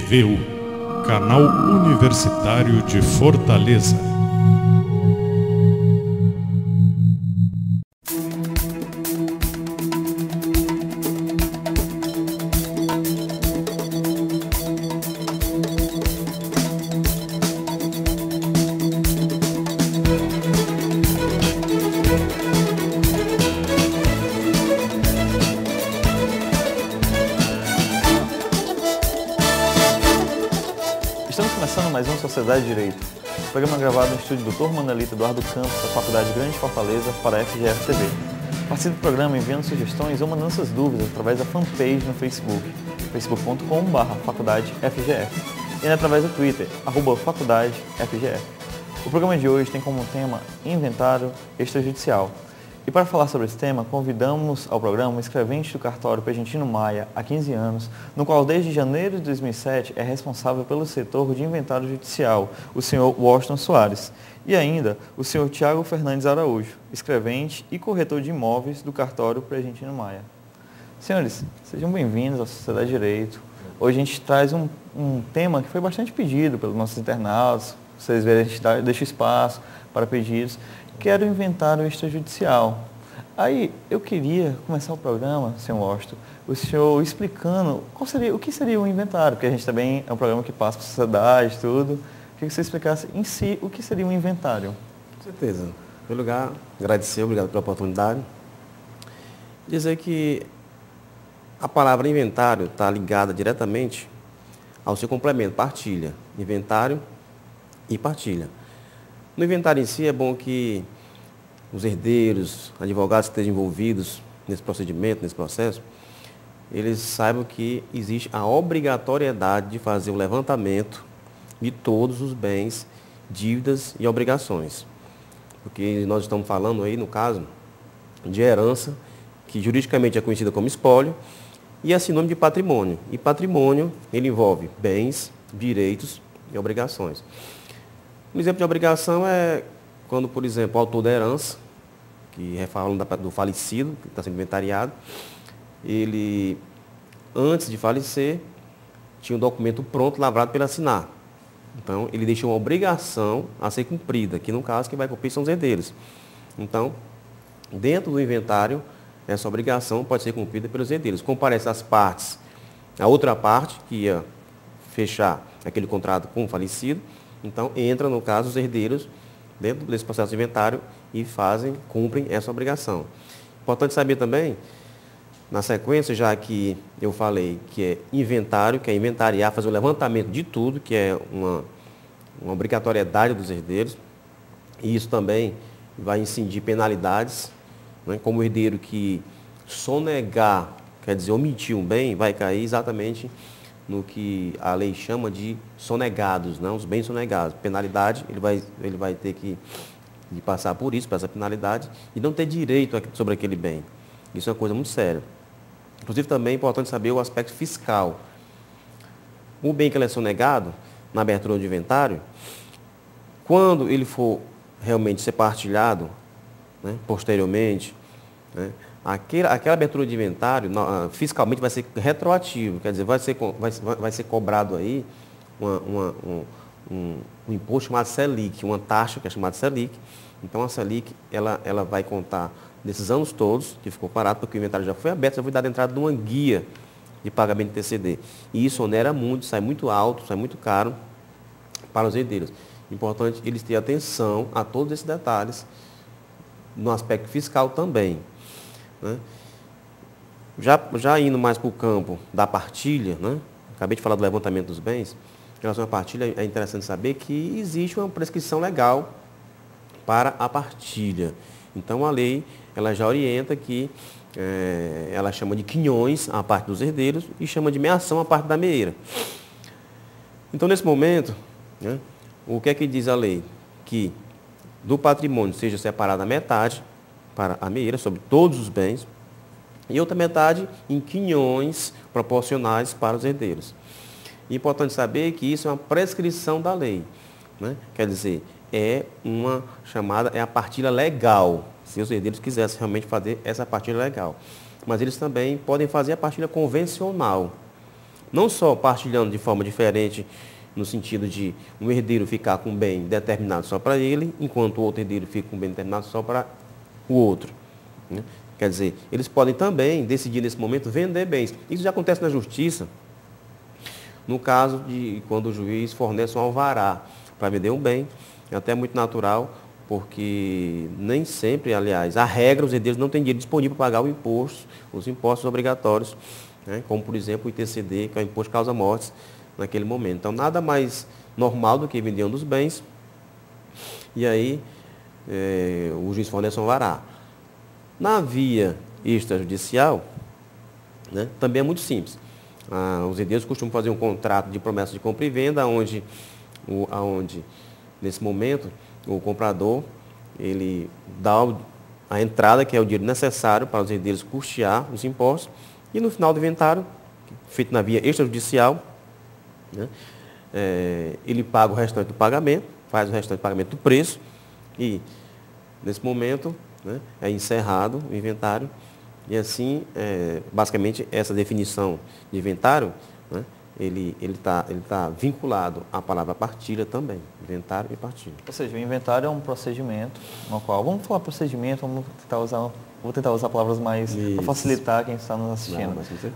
TVU, Canal Universitário de Fortaleza. Estamos começando mais um Sociedade de Direito, programa gravado no estúdio do Dr. Manelito Eduardo Campos, da Faculdade Grande de Fortaleza, para a FGF TV. Participe do programa enviando sugestões ou mandando suas dúvidas através da fanpage no Facebook, facebook.com/faculdadefgf, e através do Twitter, @faculdadefgf. O programa de hoje tem como tema Inventário Extrajudicial. E para falar sobre esse tema, convidamos ao programa um escrevente do cartório Pergentino Maia há 15 anos, no qual desde janeiro de 2007 é responsável pelo setor de inventário judicial, o senhor Washington Soares, e ainda o senhor Tiago Fernandes Araújo, escrevente e corretor de imóveis do cartório Pergentino Maia. Senhores, sejam bem-vindos à Sociedade de Direito. Hoje a gente traz um tema que foi bastante pedido pelos nossos internautas. Vocês verem, a gente deixa espaço para pedidos, que era o inventário extrajudicial. Aí, eu queria começar o programa, senhor Washington, o senhor explicando o que seria o inventário, porque a gente também é um programa que passa para a sociedade, tudo. Queria que você explicasse em si o que seria um inventário. Com certeza. Em primeiro lugar, agradecer, obrigado pela oportunidade. Dizer que a palavra inventário está ligada diretamente ao seu complemento, partilha. Inventário e partilha. No inventário em si, é bom que os herdeiros, advogados que estejam envolvidos nesse procedimento, nesse processo, eles saibam que existe a obrigatoriedade de fazer o levantamento de todos os bens, dívidas e obrigações. Porque nós estamos falando aí, no caso, de herança, que juridicamente é conhecida como espólio, e é sinônimo de patrimônio. E patrimônio, ele envolve bens, direitos e obrigações. Um exemplo de obrigação é quando, por exemplo, o autor da herança, que é falando do falecido, que está sendo inventariado, ele, antes de falecer, tinha um documento pronto, lavrado para ele assinar. Então, ele deixou uma obrigação a ser cumprida, que no caso, quem vai cumprir são os herdeiros. Então, dentro do inventário, essa obrigação pode ser cumprida pelos herdeiros. Comparece as partes, a outra parte, que ia fechar aquele contrato com o falecido. Então, entra, no caso, os herdeiros dentro desse processo de inventário e cumprem essa obrigação. Importante saber também, na sequência, já que eu falei que é inventário, que é inventariar, fazer o levantamento de tudo, que é uma obrigatoriedade dos herdeiros, e isso também vai incidir penalidades, né, como o herdeiro que sonegar, quer dizer, omitir um bem, vai cair exatamente no que a lei chama de sonegados, os bens sonegados. Penalidade, ele vai ter que passar por isso, por essa penalidade, e não ter direito sobre aquele bem. Isso é uma coisa muito séria. Inclusive, também é importante saber o aspecto fiscal. O bem que ele é sonegado, na abertura do inventário, quando ele for realmente ser partilhado, né, posteriormente, né, aquela abertura de inventário, fiscalmente, vai ser retroativo, quer dizer, vai ser cobrado aí um imposto chamado Selic, uma taxa que é chamada Selic. Então, a Selic, ela vai contar desses anos todos, que ficou parado, porque o inventário já foi aberto, já foi dado entrada de uma guia de pagamento de TCD. E isso onera muito, sai muito alto, sai muito caro para os herdeiros. Importante eles terem atenção a todos esses detalhes, no aspecto fiscal também. Né? Já indo mais para o campo da partilha, né? Acabei de falar do levantamento dos bens, em relação à partilha, é interessante saber que existe uma prescrição legal para a partilha. Então, a lei ela já orienta que ela chama de quinhões a parte dos herdeiros e chama de meação a parte da meeira. Então, nesse momento, né, o que é que diz a lei? Que do patrimônio seja separada a metade para a meeira, sobre todos os bens, e outra metade em quinhões proporcionais para os herdeiros. E é importante saber que isso é uma prescrição da lei, né? Quer dizer, é a partilha legal, se os herdeiros quisessem realmente fazer essa partilha legal. Mas eles também podem fazer a partilha convencional. não só partilhando de forma diferente, no sentido de um herdeiro ficar com um bem determinado só para ele, enquanto o outro herdeiro fica com um bem determinado só para o outro. Né? Quer dizer, eles podem também decidir nesse momento vender bens. Isso já acontece na justiça, no caso de quando o juiz fornece um alvará para vender um bem. É até muito natural, porque nem sempre, aliás, a regra, os herdeiros não têm dinheiro disponível para pagar o imposto, os impostos obrigatórios, né? Como, por exemplo, o ITCD, que é o Imposto Causa-Mortes, naquele momento. Então, nada mais normal do que vender um dos bens, e aí o juiz fornece um alvará. Na via extrajudicial, né, também é muito simples. Os herdeiros costumam fazer um contrato de promessa de compra e venda, onde nesse momento, o comprador, ele dá a entrada, que é o dinheiro necessário para os herdeiros custear os impostos, e no final do inventário, feito na via extrajudicial, né, ele paga o restante do pagamento, faz o restante do pagamento do preço, e nesse momento, né, é encerrado o inventário, e assim, basicamente, essa definição de inventário, né, ele tá vinculado à palavra partilha também, inventário e partilha. Ou seja, o inventário é um procedimento no qual, vamos falar procedimento, vou tentar usar palavras mais para facilitar quem está nos assistindo.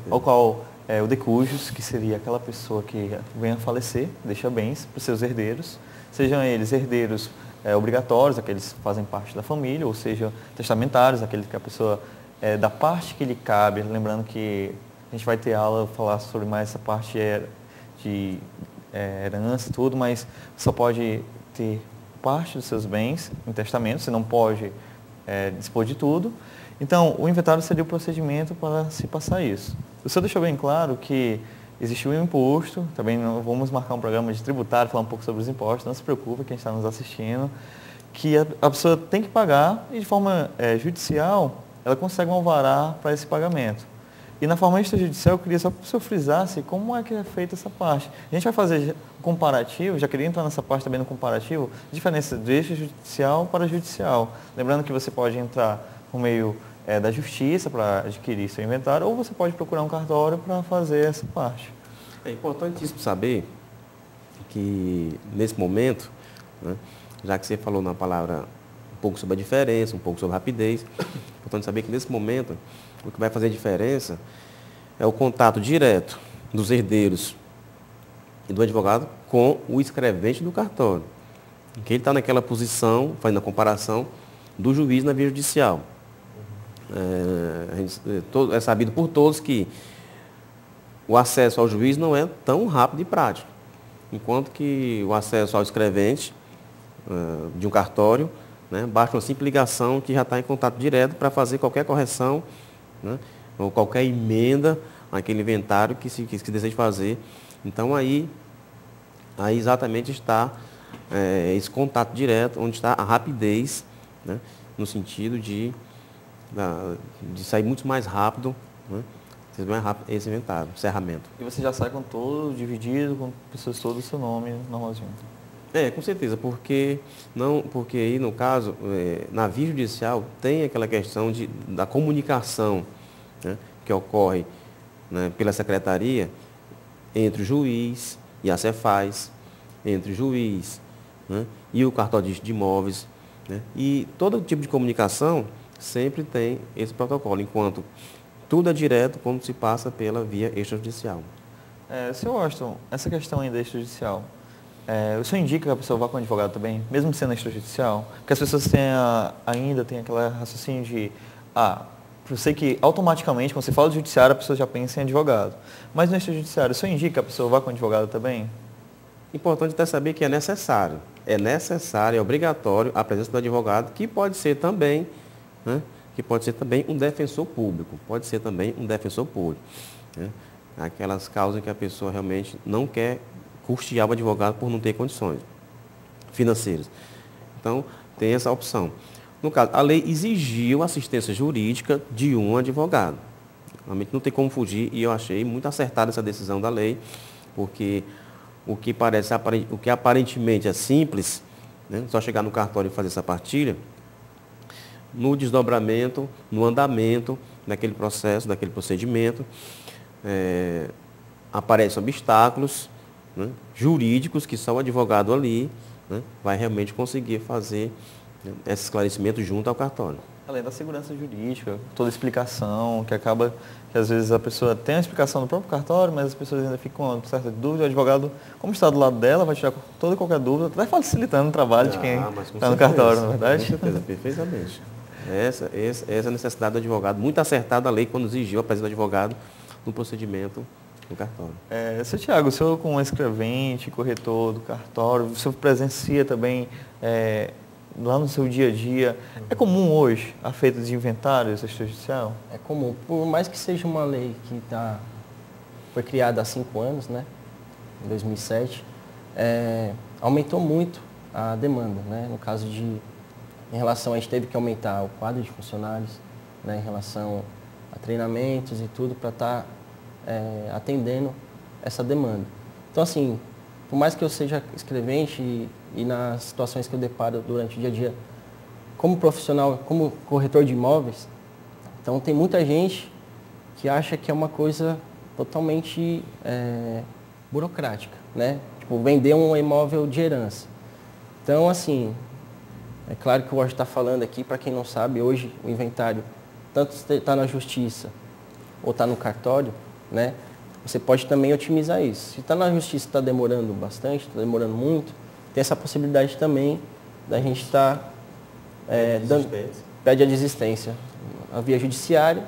Ao qual o de cujos, que seria aquela pessoa que venha a falecer, deixa bens para os seus herdeiros, sejam eles herdeiros obrigatórios, aqueles que fazem parte da família, ou seja, testamentários, aqueles que a pessoa, da parte que lhe cabe, lembrando que a gente vai ter aula falar sobre mais essa parte de herança e tudo, mas só pode ter parte dos seus bens em testamento, você não pode dispor de tudo. Então, o inventário seria o procedimento para se passar isso. O senhor deixou bem claro que existe um imposto, também vamos marcar um programa de tributário, falar um pouco sobre os impostos, não se preocupe, quem está nos assistindo, que a pessoa tem que pagar e de forma judicial, ela consegue um alvará para esse pagamento. E na forma extrajudicial, eu queria só que o senhor frisasse como é que é feita essa parte. A gente vai fazer um comparativo, já queria entrar nessa parte também no comparativo, diferença do extrajudicial para judicial. Lembrando que você pode entrar por meio da justiça para adquirir seu inventário, ou você pode procurar um cartório para fazer essa parte. É importantíssimo saber que, nesse momento, né, já que você falou na palavra um pouco sobre a diferença, um pouco sobre a rapidez, é importante saber que, nesse momento, o que vai fazer a diferença é o contato direto dos herdeiros e do advogado com o escrevente do cartório. Que ele está naquela posição, fazendo a comparação, do juiz na via judicial. É sabido por todos que o acesso ao juiz não é tão rápido e prático, enquanto que o acesso ao escrevente de um cartório, né, basta uma simples ligação que já está em contato direto para fazer qualquer correção, né, ou qualquer emenda àquele inventário que se deseja fazer. Então, aí exatamente está esse contato direto, onde está a rapidez, né, no sentido de sair muito mais rápido, né, esse inventário, encerramento. E você já sai com todo dividido, com pessoas todo o seu nome normalzinho. Com certeza, porque aí, no caso, na via judicial, tem aquela questão da comunicação, né, que ocorre, né, pela secretaria entre o juiz e a Cefaz, entre o juiz, né, e o cartório de imóveis, né, e todo tipo de comunicação sempre tem esse protocolo, enquanto tudo é direto quando se passa pela via extrajudicial. Sr. Washington, essa questão ainda extrajudicial, o senhor indica que a pessoa vá com o advogado também, mesmo sendo extrajudicial? Porque as pessoas ainda têm aquela raciocínio de, eu sei que automaticamente, quando você fala de judiciário, a pessoa já pensa em advogado. Mas no extrajudiciário, o senhor indica que a pessoa vá com o advogado também? Importante até saber que é necessário, é obrigatório a presença do advogado, que pode ser também, né, um defensor público, né, aquelas causas em que a pessoa realmente não quer custear o advogado por não ter condições financeiras. Então, tem essa opção. No caso, a lei exigiu assistência jurídica de um advogado. Realmente não tem como fugir, e eu achei muito acertada essa decisão da lei, porque o que aparentemente é simples, né, só chegar no cartório e fazer essa partilha, no desdobramento, no andamento daquele processo, daquele procedimento, aparecem obstáculos, né, jurídicos, que só o advogado ali, né, vai realmente conseguir fazer, né, esse esclarecimento junto ao cartório. Além da segurança jurídica, toda explicação, que acaba que às vezes a pessoa tem a explicação do próprio cartório, mas as pessoas ainda ficam com certa dúvida. O advogado, como está do lado dela, vai tirar toda e qualquer dúvida, até facilitando o trabalho de quem está no cartório, não é verdade? Com certeza, perfeitamente. Essa é a necessidade do advogado, muito acertada a lei quando exigiu a presença do advogado no procedimento do cartório. Seu Tiago, o senhor como escrevente, corretor do cartório, o senhor presencia também lá no seu dia a dia, é comum hoje a feita de inventários extrajudicial? É comum, por mais que seja uma lei que foi criada há 5 anos, né, em 2007, aumentou muito a demanda, né, no caso em relação, a gente teve que aumentar o quadro de funcionários, né, em relação a treinamentos e tudo para estar atendendo essa demanda. Então, assim, por mais que eu seja escrevente e nas situações que eu deparo durante o dia a dia, como profissional, como corretor de imóveis, então tem muita gente que acha que é uma coisa totalmente burocrática, né? Tipo, vender um imóvel de herança. Então, assim, é claro que o Jorge está falando aqui, para quem não sabe, hoje o inventário, tanto está na justiça ou está no cartório, né? Você pode também otimizar isso. Se está na justiça, está demorando bastante, está demorando muito, tem essa possibilidade também da gente estar pede a desistência a via judiciária,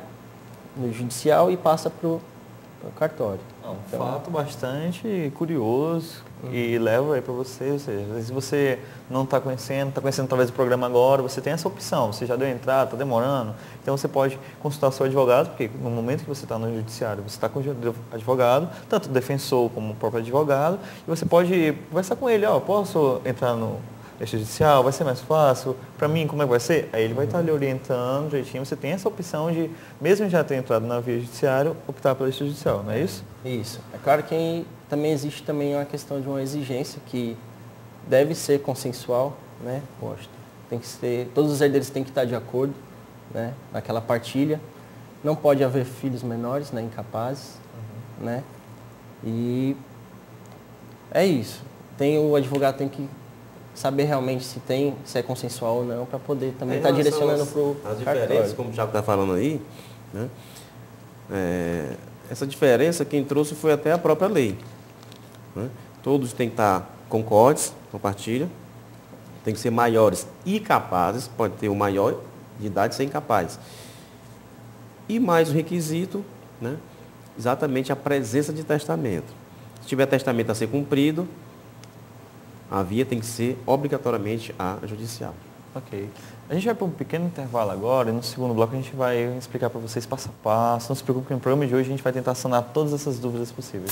no judicial e passa para o cartório. Um fato bastante curioso e leva aí para você, ou seja, se você não está conhecendo talvez o programa agora, você tem essa opção, você já deu entrada, está demorando, então você pode consultar seu advogado, porque no momento que você está no judiciário, você está com o advogado, tanto o defensor como o próprio advogado, e você pode conversar com ele, posso entrar no extrajudicial, vai ser mais fácil, para mim como é que vai ser? Aí ele vai estar lhe orientando direitinho, você tem essa opção de, mesmo já ter entrado na via judiciária, optar pela extrajudicial, não é isso? Isso. É claro que também existe também uma questão de uma exigência que deve ser consensual, né? Tem que ser, todos os herdeiros têm que estar de acordo, né? Naquela partilha. Não pode haver filhos menores, né? Incapazes, né? E é isso. O advogado tem que saber realmente se é consensual ou não, para poder também estar direcionando para o as diferenças, como o Thiago está falando aí, né? Essa diferença quem trouxe foi até a própria lei, né? Todos têm que estar concordes com a partilha, tem que ser maiores e capazes, pode ter o maior de idade e ser incapaz. E mais o requisito, né? Exatamente a presença de testamento. Se tiver testamento a ser cumprido, a via tem que ser obrigatoriamente a judicial. Ok. A gente vai para um pequeno intervalo agora e no segundo bloco a gente vai explicar para vocês passo a passo. Não se preocupe que no programa de hoje a gente vai tentar sanar todas essas dúvidas possíveis.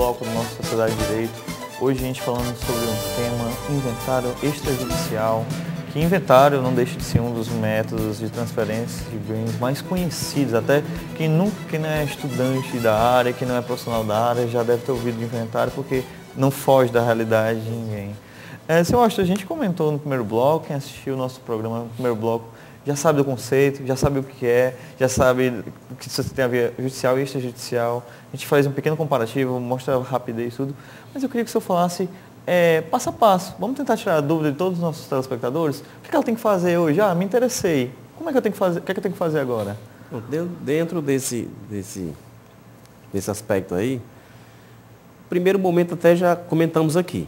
bloco do nosso Sociedade de Direito. Hoje a gente falando sobre um tema, inventário extrajudicial, que inventário não deixa de ser um dos métodos de transferência de bens mais conhecidos. Até quem não é estudante da área, quem não é profissional da área, já deve ter ouvido de inventário, porque não foge da realidade de ninguém. Seu Austin, a gente comentou no primeiro bloco, quem assistiu o nosso programa no primeiro bloco, já sabe do conceito, já sabe o que é, já sabe que você tem a via judicial e extrajudicial. A gente faz um pequeno comparativo, mostra a rapidez e tudo. Mas eu queria que o senhor falasse passo a passo. Vamos tentar tirar a dúvida de todos os nossos telespectadores. O que ela tem que fazer hoje? Me interessei. Como é que eu tenho que fazer? O que é que eu tenho que fazer agora? Dentro desse aspecto aí, primeiro momento até já comentamos aqui,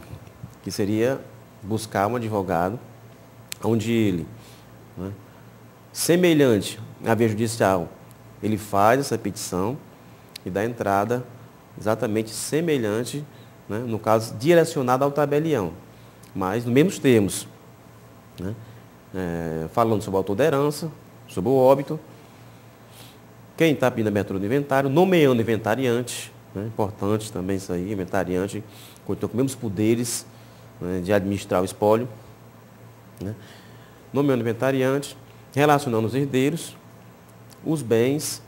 que seria buscar um advogado onde ele, né, semelhante à via judicial, ele faz essa petição e dá entrada exatamente semelhante, né, no caso, direcionado ao tabelião, mas nos mesmos termos, né, falando sobre a auto-herança, sobre o óbito, quem está pedindo a abertura do inventário, nomeando inventariante, né, importante também isso aí, inventariante, com os mesmos poderes, né, de administrar o espólio, né, nomeando inventariante, relacionando os herdeiros, os bens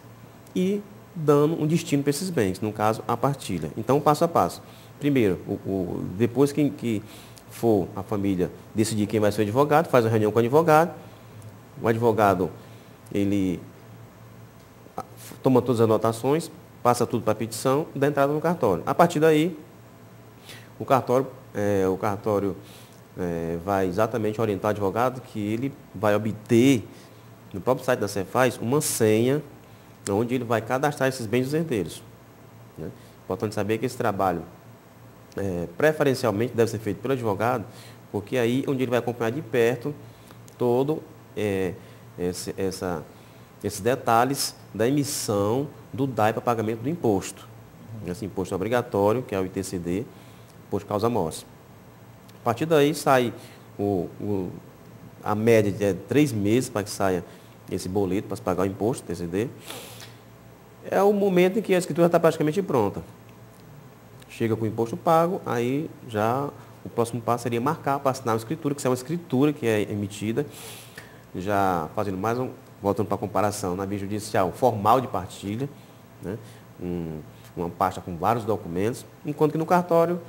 e dando um destino para esses bens, no caso, a partilha. Então, passo a passo. Primeiro, depois que for a família decidir quem vai ser o advogado, faz a reunião com o advogado. O advogado, ele toma todas as anotações, passa tudo para a petição e dá entrada no cartório. A partir daí, o cartório vai exatamente orientar o advogado que ele vai obter, no próprio site da Cefaz, uma senha onde ele vai cadastrar esses bens dos herdeiros. Né? Importante saber que esse trabalho, preferencialmente, deve ser feito pelo advogado, porque aí onde ele vai acompanhar de perto todo esses detalhes da emissão do DAI para pagamento do imposto. Esse imposto obrigatório, que é o ITCD, imposto de causa-morte. A partir daí sai a média de 3 meses para que saia esse boleto para se pagar o imposto, ITCD. É o momento em que a escritura está praticamente pronta. Chega com o imposto pago, aí já o próximo passo seria marcar para assinar a escritura, que é uma escritura que é emitida, já fazendo mais voltando para a comparação, na via judicial formal de partilha, né? Uma pasta com vários documentos, enquanto que no cartório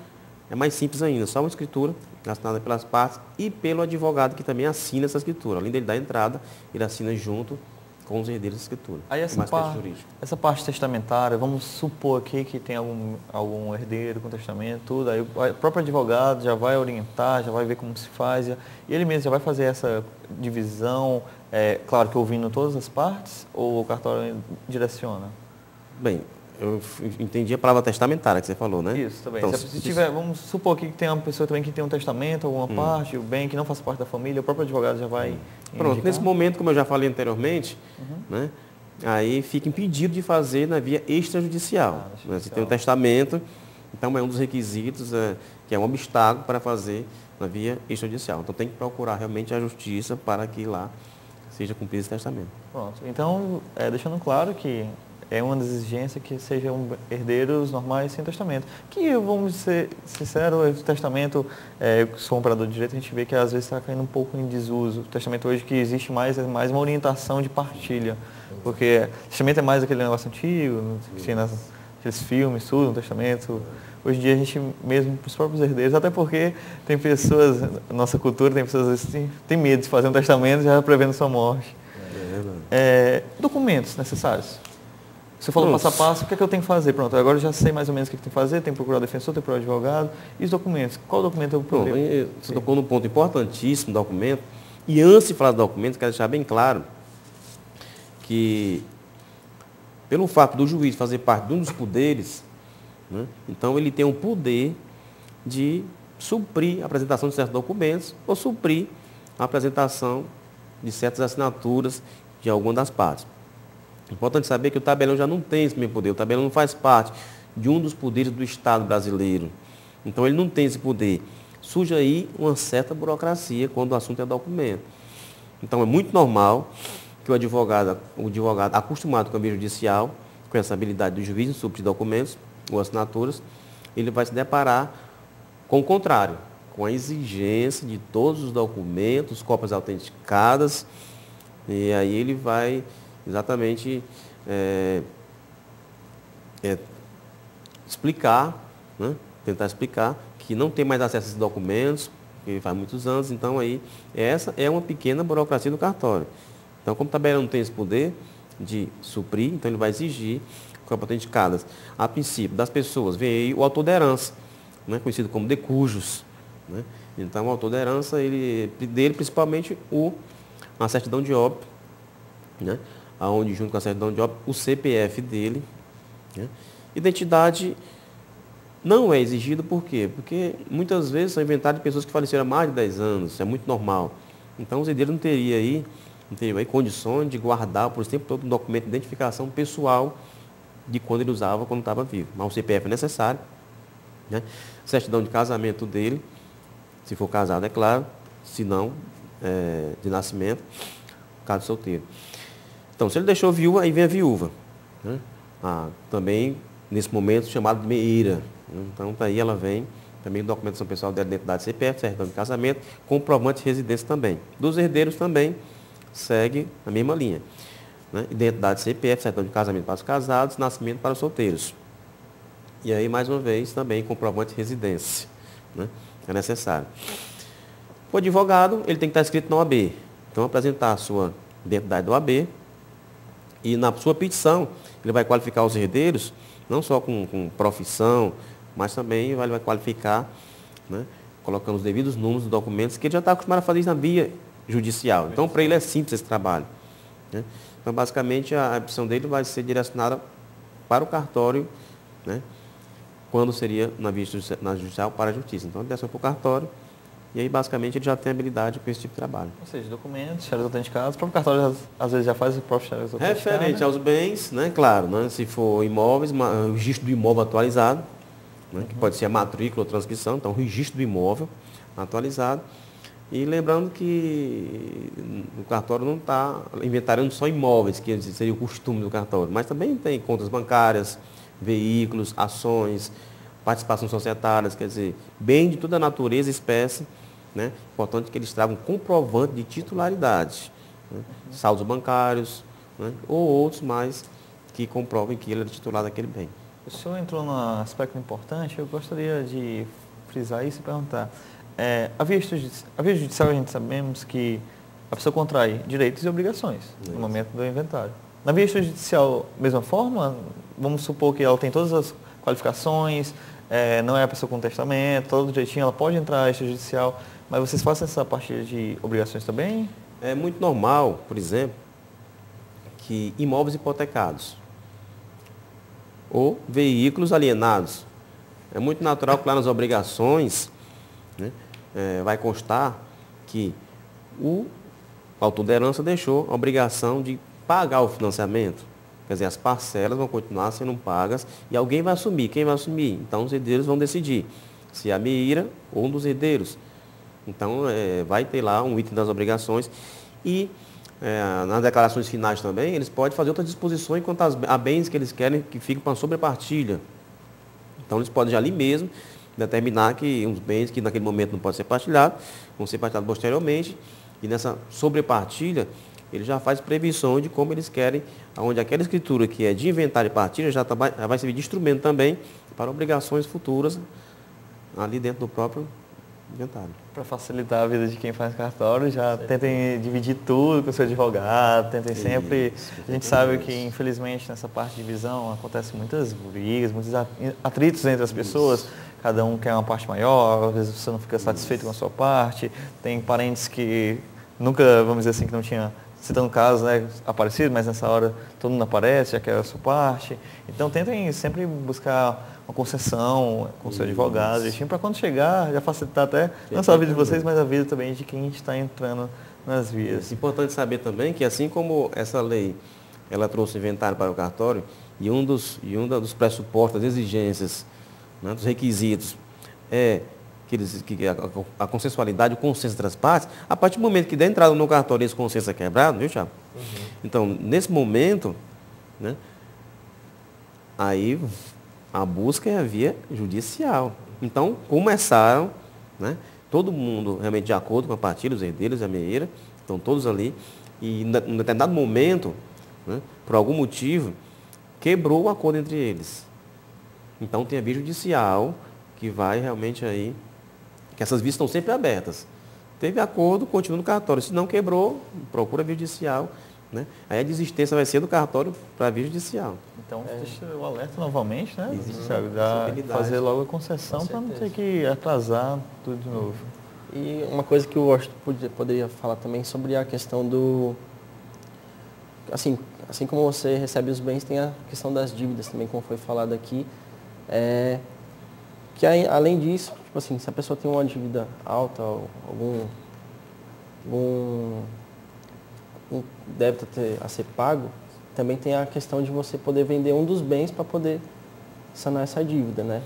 é mais simples ainda, só uma escritura assinada pelas partes e pelo advogado que também assina essa escritura. Além dele dar entrada, ele assina junto com os herdeiros da escritura. Aí essa parte testamentária, vamos supor aqui que tem algum herdeiro com testamento, tudo, aí o próprio advogado já vai orientar, já vai ver como se faz, e ele mesmo já vai fazer essa divisão, claro que ouvindo todas as partes, ou o cartório direciona? Bem, eu entendi a palavra testamentária que você falou, né? Isso, também. Então, se tiver, vamos supor que tem uma pessoa também que tem um testamento, alguma parte, o bem que não faz parte da família, o próprio advogado já vai Pronto, indicar. nesse momento, como eu já falei anteriormente, né, aí fica impedido de fazer na via extrajudicial. Né? Se tem um testamento, então é um dos requisitos, que é um obstáculo para fazer na via extrajudicial. Então tem que procurar realmente a justiça para que lá seja cumprido esse testamento. Pronto. Então, deixando claro que é uma das exigências que sejam herdeiros normais sem testamento. Que, vamos ser sinceros, o testamento, sou um operador de direito, a gente vê que às vezes está caindo um pouco em desuso. O testamento hoje que existe mais é mais uma orientação de partilha. Porque o testamento é mais aquele negócio antigo, que tem naqueles filmes, tudo, no testamento. Hoje em dia a gente, mesmo para os próprios herdeiros, até porque tem pessoas, na nossa cultura, tem pessoas às vezes tem medo de fazer um testamento já prevendo sua morte. Documentos necessários. Você falou passo a passo, o que é que eu tenho que fazer? Pronto, agora eu já sei mais ou menos o que tem que fazer, tem que procurar o defensor, tem que procurar o advogado. E os documentos? Qual documento eu procuro? Você tocou num ponto importantíssimo, documento. E antes de falar do documento, quero deixar bem claro que, pelo fato do juiz fazer parte de um dos poderes, né, então ele tem o poder de suprir a apresentação de certos documentos ou suprir a apresentação de certas assinaturas de alguma das partes. É importante saber que o tabelião já não tem esse mesmo poder. O tabelião não faz parte de um dos poderes do Estado brasileiro. Então, ele não tem esse poder. Surge aí uma certa burocracia quando o assunto é documento. Então, é muito normal que o advogado acostumado com a via judicial, com essa habilidade do juiz em suprir documentos ou assinaturas, ele vai se deparar com o contrário, com a exigência de todos os documentos, cópias autenticadas, e aí ele vai exatamente explicar, né? Tentar explicar que não tem mais acesso a esses documentos, que faz muitos anos, então aí essa é uma pequena burocracia do cartório. Então, como o tabelião não tem esse poder de suprir, então ele vai exigir que o autenticadas, a princípio, das pessoas, vem aí o autor da herança, né, conhecido como decujus. Né? Então, o autor da herança, dele principalmente a certidão de óbito, né, onde junto com a certidão de óbito, o CPF dele. Né? Identidade não é exigido, por quê? Porque muitas vezes são inventados de pessoas que faleceram há mais de 10 anos, isso é muito normal. Então, os herdeiros não teriam aí condições de guardar por esse tempo todo um documento de identificação pessoal de quando ele usava, quando estava vivo. Mas o CPF é necessário. Né? Certidão de casamento dele, se for casado, é claro, se não, de nascimento, caso solteiro. Então, se ele deixou viúva, aí vem a viúva. Né? Também, nesse momento, chamado de meira. Então, daí ela vem, também documentação pessoal dela, identidade CPF, certidão de casamento, comprovante de residência também. Dos herdeiros também, segue a mesma linha. Né? Identidade CPF, certidão de casamento para os casados, nascimento para os solteiros. E aí, mais uma vez, também comprovante de residência. Né? É necessário. O advogado, ele tem que estar inscrito na OAB. Então, apresentar a sua identidade da OAB e na sua petição, ele vai qualificar os herdeiros, não só com profissão, mas também vai qualificar, né, colocando os devidos números dos documentos, que ele já está acostumado a fazer isso na via judicial. Então, para ele é simples esse trabalho. Né? Então, basicamente, a petição dele vai ser direcionada para o cartório, né, quando seria na via judicial para a justiça. Então, ele direciona para o cartório e aí, basicamente, ele já tem habilidade com esse tipo de trabalho. Ou seja, documentos, chaves autenticadas, o próprio cartório às vezes já faz o próprio chaves autenticadas. Referente aos bens, né, claro, né, se for imóveis, o registro do imóvel atualizado, né, que pode ser a matrícula ou transcrição, então o registro do imóvel atualizado. E lembrando que o cartório não está inventariando só imóveis, que seria o costume do cartório, mas também tem contas bancárias, veículos, ações, participações societárias, quer dizer, bem de toda a natureza e espécie, né? Importante que eles tragam comprovante de titularidade, né? Saldos bancários, né? Ou outros mais que comprovem que ele é titular daquele bem. O senhor entrou num aspecto importante, eu gostaria de frisar isso e perguntar. A via judicial, a gente sabemos que a pessoa contrai direitos e obrigações no momento do inventário. Na via judicial, mesma forma, vamos supor que ela tem todas as qualificações, não é a pessoa com testamento, todo direitinho, ela pode entrar extrajudicial, mas vocês fazem essa parte de obrigações também? É muito normal, por exemplo, que imóveis hipotecados ou veículos alienados. É muito natural que lá nas obrigações, né, vai constar que o autor da herança deixou a obrigação de pagar o financiamento. Quer dizer, as parcelas vão continuar sendo pagas e alguém vai assumir. Quem vai assumir? Então, os herdeiros vão decidir se é a meira ou um dos herdeiros. Então, vai ter lá um item das obrigações e nas declarações finais também, eles podem fazer outras disposições quanto a bens que eles querem que fiquem para sobrepartilha. Então, eles podem já ali mesmo determinar que uns bens que naquele momento não podem ser partilhados, vão ser partilhados posteriormente, e nessa sobrepartilha, ele já faz previsões de como eles querem, onde aquela escritura que é de inventário e partilha já vai servir de instrumento também para obrigações futuras ali dentro do próprio inventário. Para facilitar a vida de quem faz cartório, já tentem dividir tudo com o seu advogado, tentem sempre... A gente sabe que, infelizmente, nessa parte de divisão acontecem muitas brigas, muitos atritos entre as pessoas, cada um quer uma parte maior, às vezes você não fica satisfeito com a sua parte, tem parentes que nunca, vamos dizer assim, que não tinha, citando casos, né, aparecido, mas nessa hora todo mundo aparece, já quer a sua parte. Então tentem sempre buscar uma concessão com o seu advogado, para quando chegar, já facilitar até não só a vida de vocês, mas a vida também de quem está entrando nas vias. É importante saber também que assim como essa lei, ela trouxe inventário para o cartório, e um dos pressupostos, das exigências, né, dos requisitos, é que a consensualidade, o consenso entre as partes, a partir do momento que der entrada no cartório esse consenso é quebrado, viu, Thiago? Então, nesse momento, né, aí a busca é a via judicial. Então, começaram, né, todo mundo realmente de acordo com a partilha, os herdeiros e a meieira, estão todos ali, e em determinado momento, né, por algum motivo, quebrou o acordo entre eles. Então, tem a via judicial que vai realmente aí, que essas vias estão sempre abertas. Teve acordo, continua no cartório. Se não quebrou, procura a via judicial né? Aí a desistência vai ser do cartório para a via judicial. Então, deixa o alerta novamente, né? Existe Thiago, fazer logo a concessão para não ter que atrasar tudo de novo. E uma coisa que eu acho que poderia falar também sobre a questão do... Assim como você recebe os bens, tem a questão das dívidas também, como foi falado aqui. Que além disso, tipo assim, se a pessoa tem uma dívida alta, ou algum débito a ser pago, também tem a questão de você poder vender um dos bens para poder sanar essa dívida, né?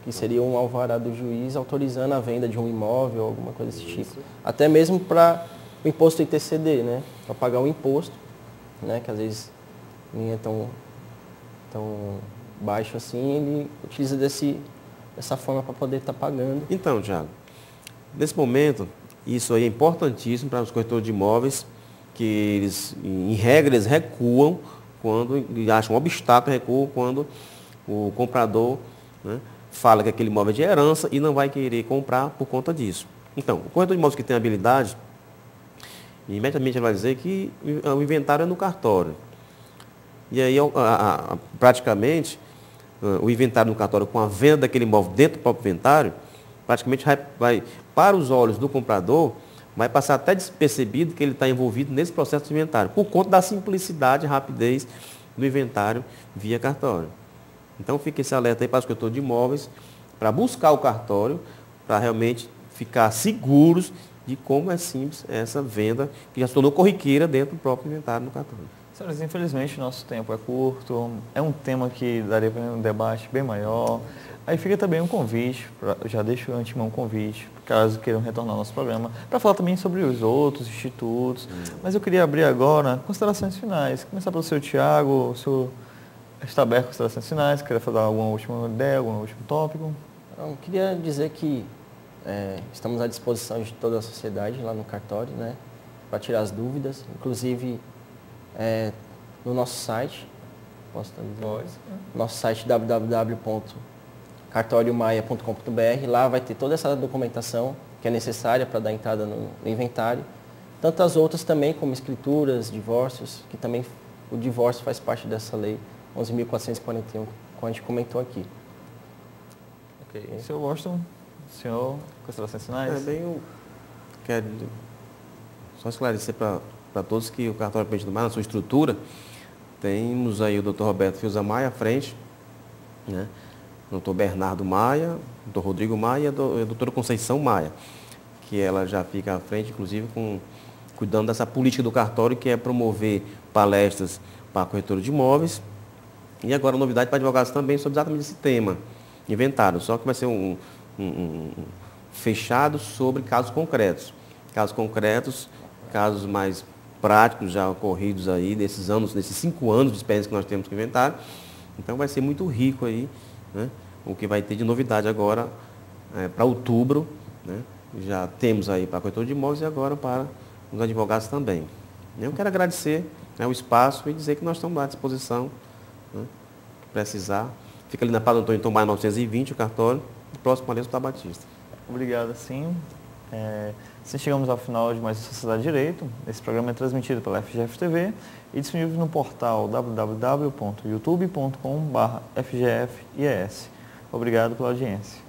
Que seria um alvará do juiz autorizando a venda de um imóvel, alguma coisa desse tipo. Até mesmo para o imposto ITCD, né? Para pagar o imposto, né? Que às vezes nem é tão baixo assim, ele utiliza dessa forma para poder estar pagando. Então, Thiago, nesse momento, isso aí é importantíssimo para os corretores de imóveis, que eles, em regra, eles recuam quando acham um obstáculo, recuam quando o comprador, né, fala que aquele imóvel é de herança e não vai querer comprar por conta disso. Então, o corretor de imóveis que tem habilidade, imediatamente ele vai dizer que o inventário é no cartório. E aí, praticamente, o inventário no cartório com a venda daquele imóvel dentro do próprio inventário, praticamente vai, para os olhos do comprador, vai passar até despercebido que ele está envolvido nesse processo de inventário, por conta da simplicidade e rapidez do inventário via cartório. Então fica esse alerta aí para os corretores de imóveis, para buscar o cartório, para realmente ficar seguros de como é simples essa venda, que já se tornou corriqueira dentro do próprio inventário no cartório. Senhores, infelizmente nosso tempo é curto, é um tema que daria para um debate bem maior. Aí fica também um convite, já deixo de antemão um convite, caso queiram retornar ao nosso programa, para falar também sobre os outros institutos. Mas eu queria abrir agora considerações finais. Começar pelo seu Thiago, o senhor está aberto a considerações finais, queria falar alguma última ideia, algum último tópico? Eu queria dizer que estamos à disposição de toda a sociedade lá no cartório, né, para tirar as dúvidas, inclusive no nosso site, posso estar dizendo? Nosso site www.cartoriomaia.com.br, lá vai ter toda essa documentação que é necessária para dar entrada no inventário, tantas outras também, como escrituras, divórcios, que também o divórcio faz parte dessa lei 11.441, como a gente comentou aqui. Ok. Senhor Washington, senhor, considerações finais? Eu quero só esclarecer para todos que o cartório Pente do Mar, na sua estrutura, temos aí o Dr. Roberto Fiuza Maia à frente, né? O Dr. Bernardo Maia, o Dr. Rodrigo Maia e a doutora Conceição Maia, que ela já fica à frente, inclusive, cuidando dessa política do cartório, que é promover palestras para corretores de imóveis. E agora, novidade para advogados também sobre exatamente esse tema, inventário, só que vai ser um fechado sobre casos concretos. Casos mais práticos já ocorridos aí nesses 5 anos de experiência que nós temos com o inventário. Então vai ser muito rico aí, né, o que vai ter de novidade agora para outubro, né? Já temos aí para corretor de imóveis e agora para os advogados também. Eu quero agradecer, né, o espaço e dizer que nós estamos à disposição, né, precisar. Fica ali na Padre Antônio Tomás 920, o cartório, e próximo ali do Batista. Obrigado, sim. Assim chegamos ao final de mais Sociedade de Direito. Esse programa é transmitido pela FGF TV e disponível no portal www.youtube.com/FGFIES. Obrigado pela audiência.